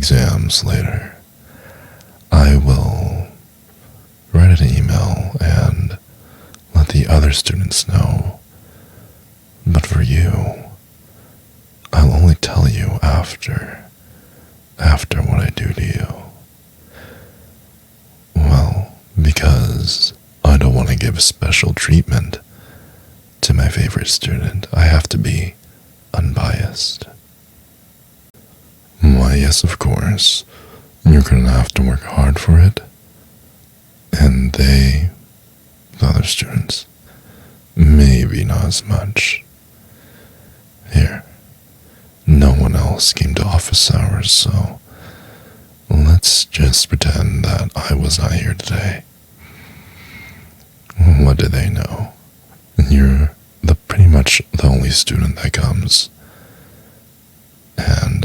exams later, I will write an email and let the other students know. But for you, I'll only tell you after what I do to you. Well, because I don't want to give special treatment to my favorite student, I have to be unbiased. Why, yes, of course, you're gonna have to work hard for it. And the other students, maybe not as much. Here, no one else came to office hours, so let's just pretend that I was not here today. What do they know? You're pretty much the only student that comes. And,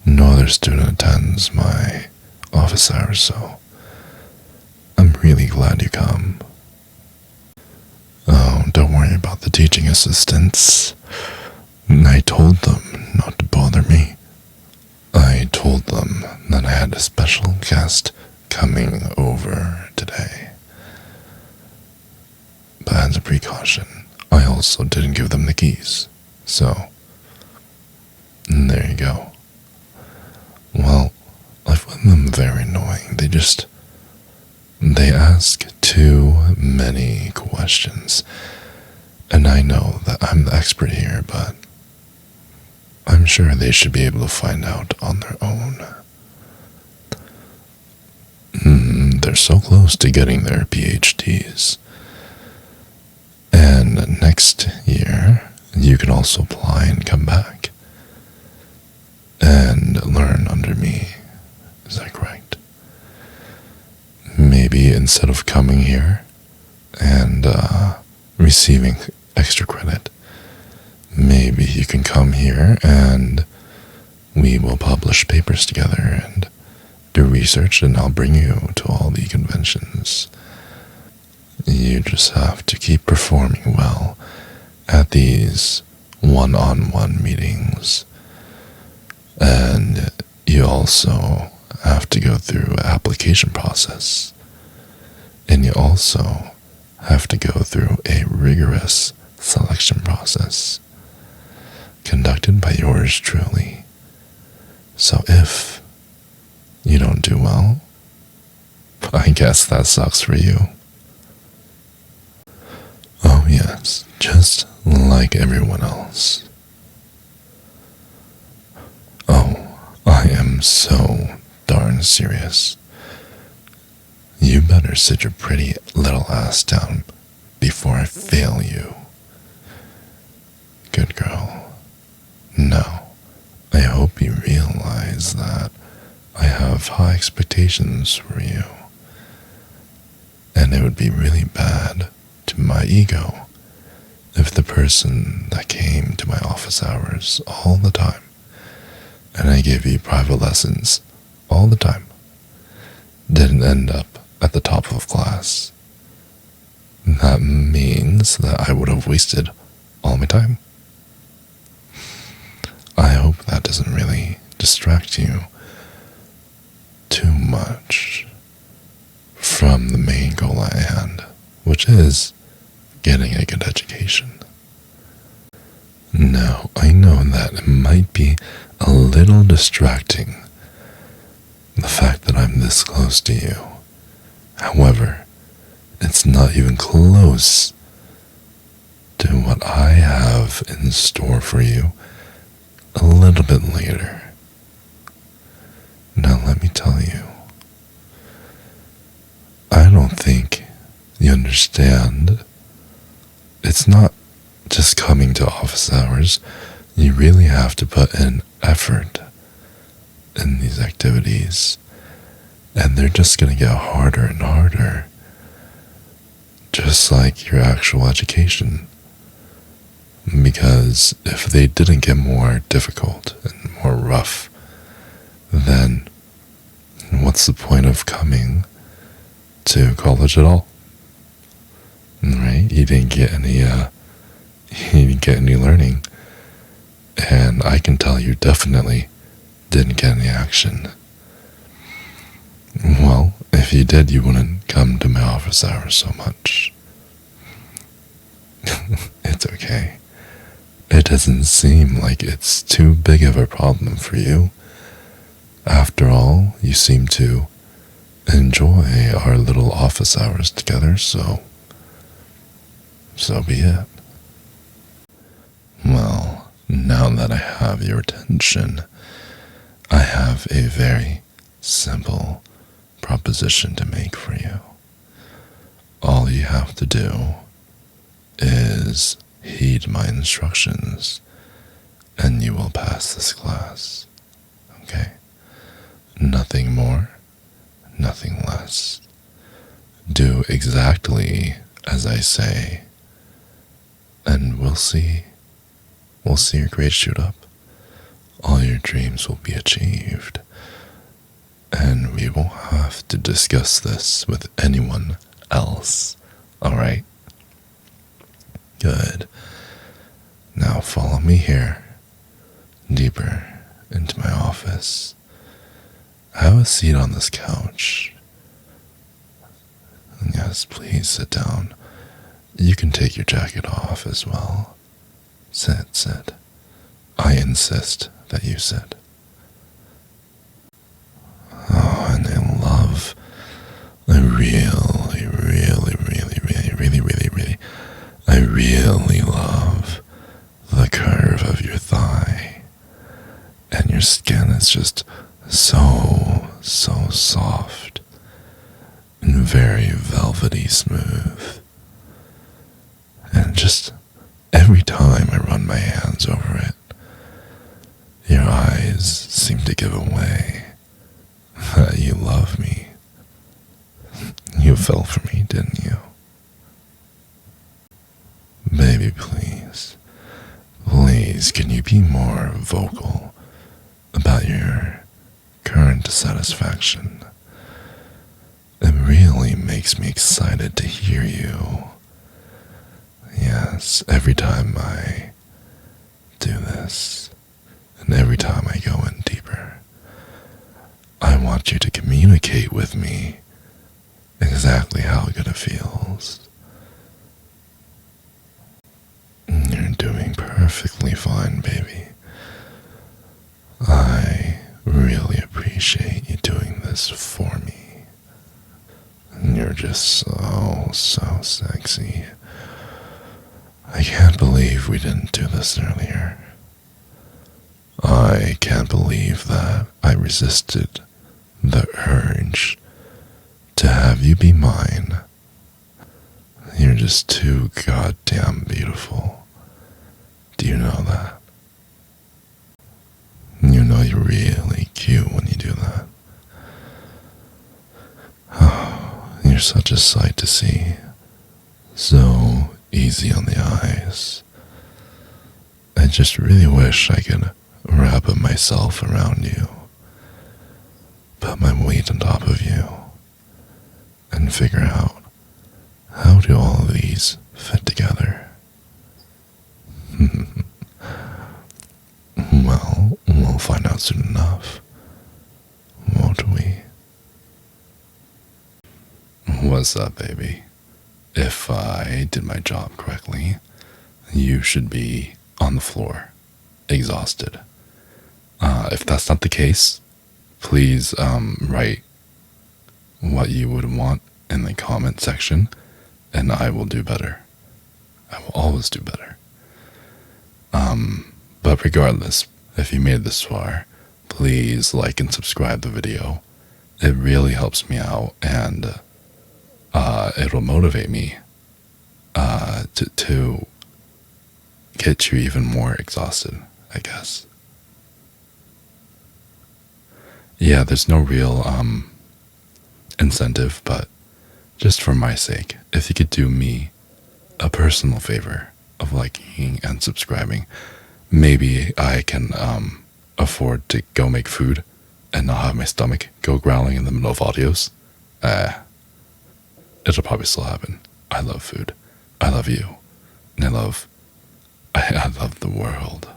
no other student attends my office hours, so I'm really glad you come. Oh, don't worry about the teaching assistants. I told them not to bother me. I told them that I had a special guest coming over today. But as a precaution, I also didn't give them the keys. So, there you go. Well, I find them very annoying. They ask too many questions. And I know that I'm the expert here, but I'm sure they should be able to find out on their own. They're so close to getting their PhDs. And next year, you can also apply and come back and learn under me. Is that correct? Maybe instead of coming here and receiving extra credit, maybe you can come here and we will publish papers together and do research, and I'll bring you to all the conventions. You just have to keep performing well at these one-on-one meetings. And you also have to go through an application process. And you also have to go through a rigorous selection process conducted by yours truly. So if you don't do well, I guess that sucks for you. Oh yes, just like everyone else. Oh, I am so darn serious. You better sit your pretty little ass down before I fail you. Good girl. Now, I hope you realize that I have high expectations for you. And it would be really bad to my ego if the person that came to my office hours all the time, and I gave you private lessons all the time, didn't end up at the top of class. That means that I would have wasted all my time. I hope that doesn't really distract you too much from the main goal at hand, which is getting a good education. Now, I know that it might be a little distracting, the fact that I'm this close to you. However, it's not even close to what I have in store for you a little bit later. Now let me tell you, I don't think you understand. It's not just coming to office hours. You really have to put in effort in these activities, and they're just going to get harder and harder, just like your actual education. Because if they didn't get more difficult and more rough, then what's the point of coming to college at all? Right? You didn't get any learning. And I can tell you definitely didn't get any action. Well, if you did, you wouldn't come to my office hours so much. It's okay. It doesn't seem like it's too big of a problem for you. After all, you seem to enjoy our little office hours together, so be it. Well, now that I have your attention, I have a very simple proposition to make for you. All you have to do is heed my instructions, and you will pass this class. Okay? Nothing more, nothing less. Do exactly as I say, and we'll see your grades shoot up. All your dreams will be achieved, and we won't have to discuss this with anyone else. Alright? Good. Now follow me here, deeper into my office. Have a seat on this couch. Yes, please sit down. You can take your jacket off as well. Sit. I insist that you sit. Oh, and I really love the curve of your thigh. And your skin is just so soft and very velvety smooth. And just every time I run my hands over it, your eyes seem to give away that you love me. You fell for me, didn't you? Baby, please, can you be more vocal about your current dissatisfaction? It really makes me excited to hear you. Yes, every time I do this, and every time I go in deeper, I want you to communicate with me exactly how good it feels. You're doing perfectly fine, baby. I really appreciate you doing this for me. You're just so sexy. I can't believe we didn't do this earlier. I can't believe that I resisted the urge to have you be mine. You're just too goddamn beautiful. Do you know that? You know you're really cute when you do that. Oh, you're such a sight to see. So easy on the eyes. I just really wish I could wrap up myself around you, put my weight on top of you, and figure out how do all of these fit together. Well, we'll find out soon enough, won't we? What's up, baby? If I did my job correctly, you should be on the floor, exhausted. If that's not the case, please write what you would want in the comment section, and I will do better. I will always do better. But regardless, if you made this far, please like and subscribe the video. It really helps me out, and it'll motivate me to get you even more exhausted, I guess. Yeah, there's no real incentive, but just for my sake, if you could do me a personal favor of liking and subscribing, maybe I can afford to go make food and not have my stomach go growling in the middle of audios. It'll probably still happen. I love food. I love you. And I love the world.